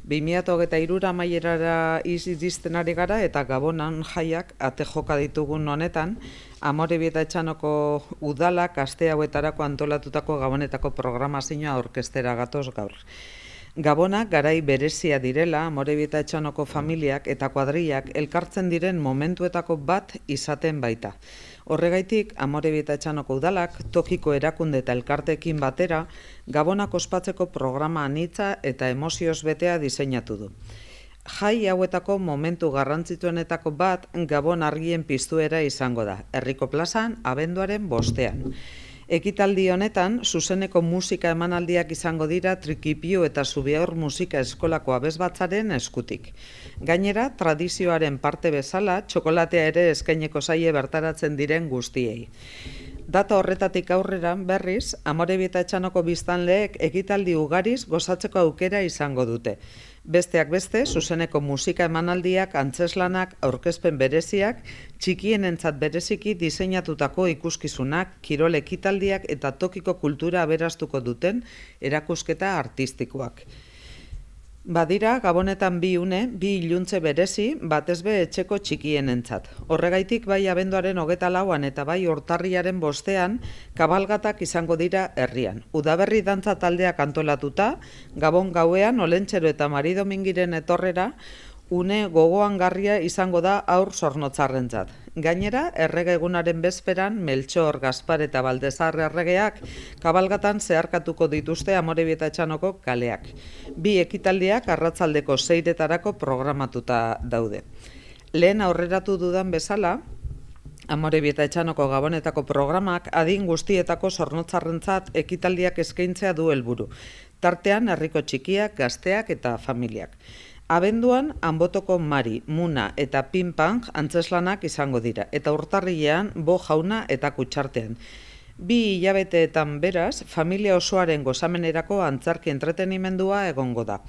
2023 amaierara iristen ari gara eta Gabonan jaiak ate joka ditugun honetan, Amorebieta Etxanoko udalak aste hauetarako antolatutako Gabonetako programazioa orkestera gatoz gaur. Gabona garai berezia direla Amorebieta Etxanoko familiak eta kuadrillak elkartzen diren momentuetako bat izaten baita. Horregaitik, Amorebieta Etxanoko udalak tokiko erakunde eta elkarteekin batera Gabonak ospatzeko programa anitza eta emozioz betea diseinatu du. Jai hauetako momentu garrantzituenetako bat Gabon argien piztuera izango da, herriko plazan abenduaren 5ean. Ekitaldi honetan, zuzeneko musika emanaldiak izango dira Trikipiu eta Zubiaur Musika Eskolako abesbatzaren eskutik. Gainera, tradizioaren parte bezala, txokolatea ere eskaineko zaie bertaratzen diren guztiei. Data horretatik aurrera, berriz, Amorebieta Etxanoko biztanleek ekitaldi ugariz gozatzeko aukera izango dute. Besteak beste, zuzeneko musika emanaldiak, antzeslanak, aurkezpen bereziak, txikienentzat bereziki diseinatutako ikuskizunak, kirol ekitaldiak eta tokiko kultura aberastuko duten erakusketa artistikoak. Badira, Gabonetan bi iluntze berezi, batez be etxeko txikienentzat. Horregaitik bai abenduaren 24an eta bai urtarrilaren 5ean kabalgatak izango dira herrian. Udaberri dantza taldeak antolatuta, Gabon gauean Olentzero eta Maridomingiren etorrera, une gogoangarria izango da aur zornotzarrentzat. Gainera, errege egunaren bezperan, Meltxor, Gaspar eta Baldezar erregeak kabalgatan zeharkatuko dituzte Amorebieta Etxanoko kaleak. Bi ekitaldiak arratsaldeko 6etarako programatuta daude. Lehen aurreratu dudan bezala, Amorebieta Etxanoko Gabonetako programak adin guztietako zornotzarrentzat ekitaldiak eskaintzea du helburu. Tartean, herriko txikiak, gazteak eta familiak. Abenduan, Anbotoko Mari, Muna eta Pinpang antzeslanak izango dira, eta urtarrilean Bo Jauna eta Kutxartean. Bi hilabeteetan beraz, familia osoaren gozamenerako antzarki entretenimendua egongo da.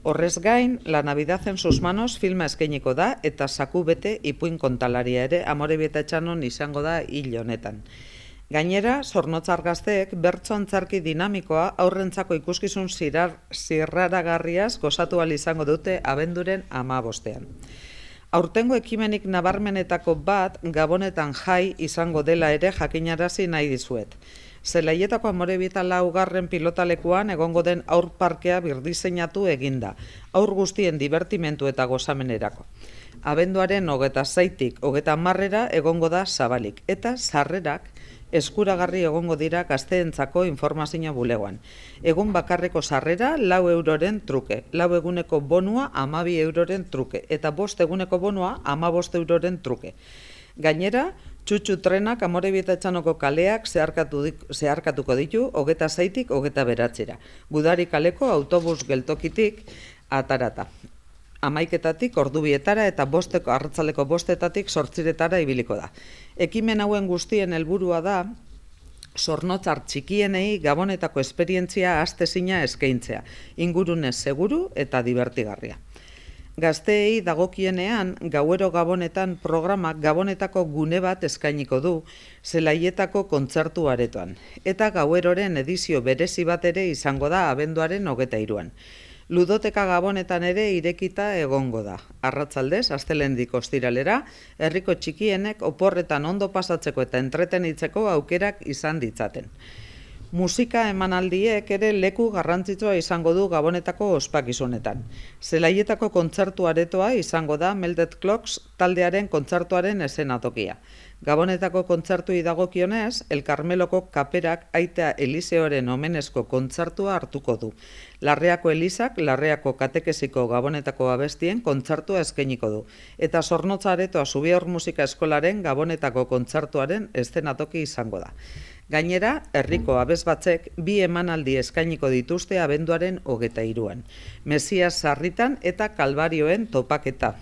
Horrez gain, La Navidad en sus manos filma eskainiko da eta Saku bete ipuin kontalaria ere Amorebieta Etxanon izango da hil honetan. Gainera, Zornotzar gazteek bertso antzarki dinamikoa aurrentzako ikuskizun zirraragarriaz gozatu ahal izango dute abenduren 15ean. Aurtengo ekimenik nabarmenetako bat Gabonetan jai izango dela ere jakinarazi nahi dizuet. Zelaietako Amorebieta 4. pilotalekuan egongo den aur parkea birdiseinatu eginda, aur guztien divertimentu eta gozamenerako. Abenduaren 26tik 30era egongo da zabalik, eta sarrerak eskuragarri egongo dira gazteentzako informazio bulegoan. Egun bakarreko sarrera 4 euroren truke, 4 eguneko bonua 12 euroren truke, eta 5 eguneko bonua 15 euroren truke. Gainera, txutxu trenak Amorebieta Etxanoko kaleak zeharkatuko ditu 26tik 29era. Gudari kaleko autobus geltokitik atarata. 11etatik ordubietara eta arratsaldeko 5etatik 8etara ibiliko da. Ekimen hauen guztien helburua da Zornotzar txikienei Gabonetako esperientzia astezina eskaintzea, ingurune seguru eta divertigarria. Gazteei dagokienean, Gauero Gabonetan programak Gabonetako gune bat eskainiko du Zelaietako kontzertu aretoan, eta Gaueroren edizio berezi bat ere izango da abenduaren 23an. Ludoteka Gabonetan ere irekita egongo da. Arratsaldez, astelehendik ostiralera, herriko txikienek oporretan ondo pasatzeko eta entretenitzeko aukerak izan ditzaten. Musika emanaldiek ere leku garrantzitsua izango du Gabonetako ospakizunetan. Zelaietako kontzertu aretoa izango da Melded Clocks taldearen kontzertuaren eszenatokia. Gabonetako kontzertui dagokionez, El Carmeloko kaperak Aita Eliseoren omenezko kontzertua hartuko du. Larreako Elizak, Larreako katekesiko Gabonetako abestien kontzertua eskainiko du. Eta Zornotza aretoa Zubiaur Musika Eskolaren Gabonetako kontzertuaren eszenatoki izango da. Gainera, herriko abesbatzek bi emanaldi eskainiko dituzte abenduaren 23an. Mesias sarritan eta Kalbarioen topaketa.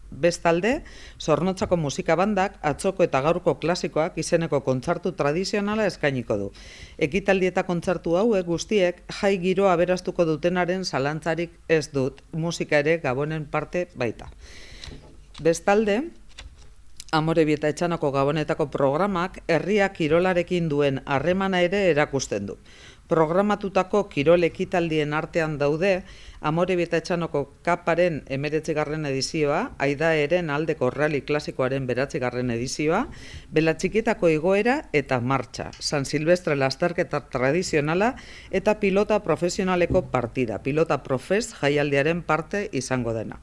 Bestalde, Zornotzako musika bandak atzoko eta gaurko klasikoak izeneko kontzertu tradizionala eskainiko du. Ekitaldi eta kontzertu hauek guztiek jai giroa aberastuko dutenaren zalantzarik ez dut, musika ere Gabonen parte baita. Bestalde, Amorebieta Etxanoko Gabonetako programak herriak kirolarekin duen harremana ere erakusten du. Programatutako kirol ekitaldien artean daude Amorebi eta Etxanoko kaparen 19. edizioa, Aidaeren aldeko rally klasikoaren 9. edizioa, Belatxikitako igoera eta martxa, San Silvestre lasterketa tradizionala eta pilota profesionaleko partida, pilota profes jaialdiaren parte izango dena.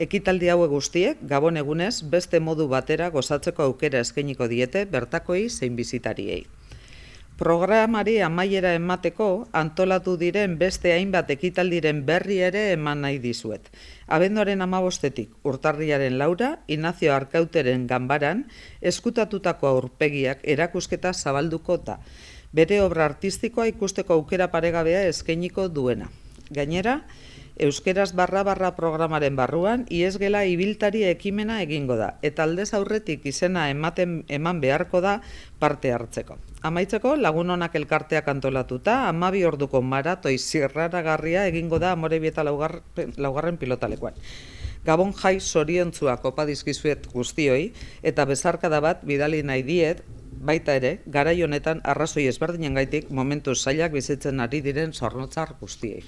Ekitaldi hauek guztiek, Gabon egunez, beste modu batera gozatzeko aukera eskainiko diete bertakoi zein bisitariei. Programari amaiera emateko antolatu diren beste hainbat ekitaldiren berri ere eman nahi dizuet. Abenduaren 15-etik urtarrilaren 4, Ignacio Arkauteren ganbaran eskutatutako aurpegiak erakusketa zabalduko da. Bere obra artistikoa ikusteko aukera paregabea eskainiko duena. Gainera, Euskeraz // programaren barruan iesgela ibiltari ekimena egingo da, eta aldez aurretik izena eman beharko da parte hartzeko. Amaitzeko, Lagun Onak elkarteak antolatuta, 12 orduko maratoi zirraragarria egingo da Amorebi eta laugarren pilotalekuan. Gabon jai zoriontzuak opa dizkizuet guztioi, eta bezarkada bat bidali nahi diet, baita ere, garai honetan arrazoi ezberdinengaitik momentu zailak bizitzen ari diren zornotzar guztiei.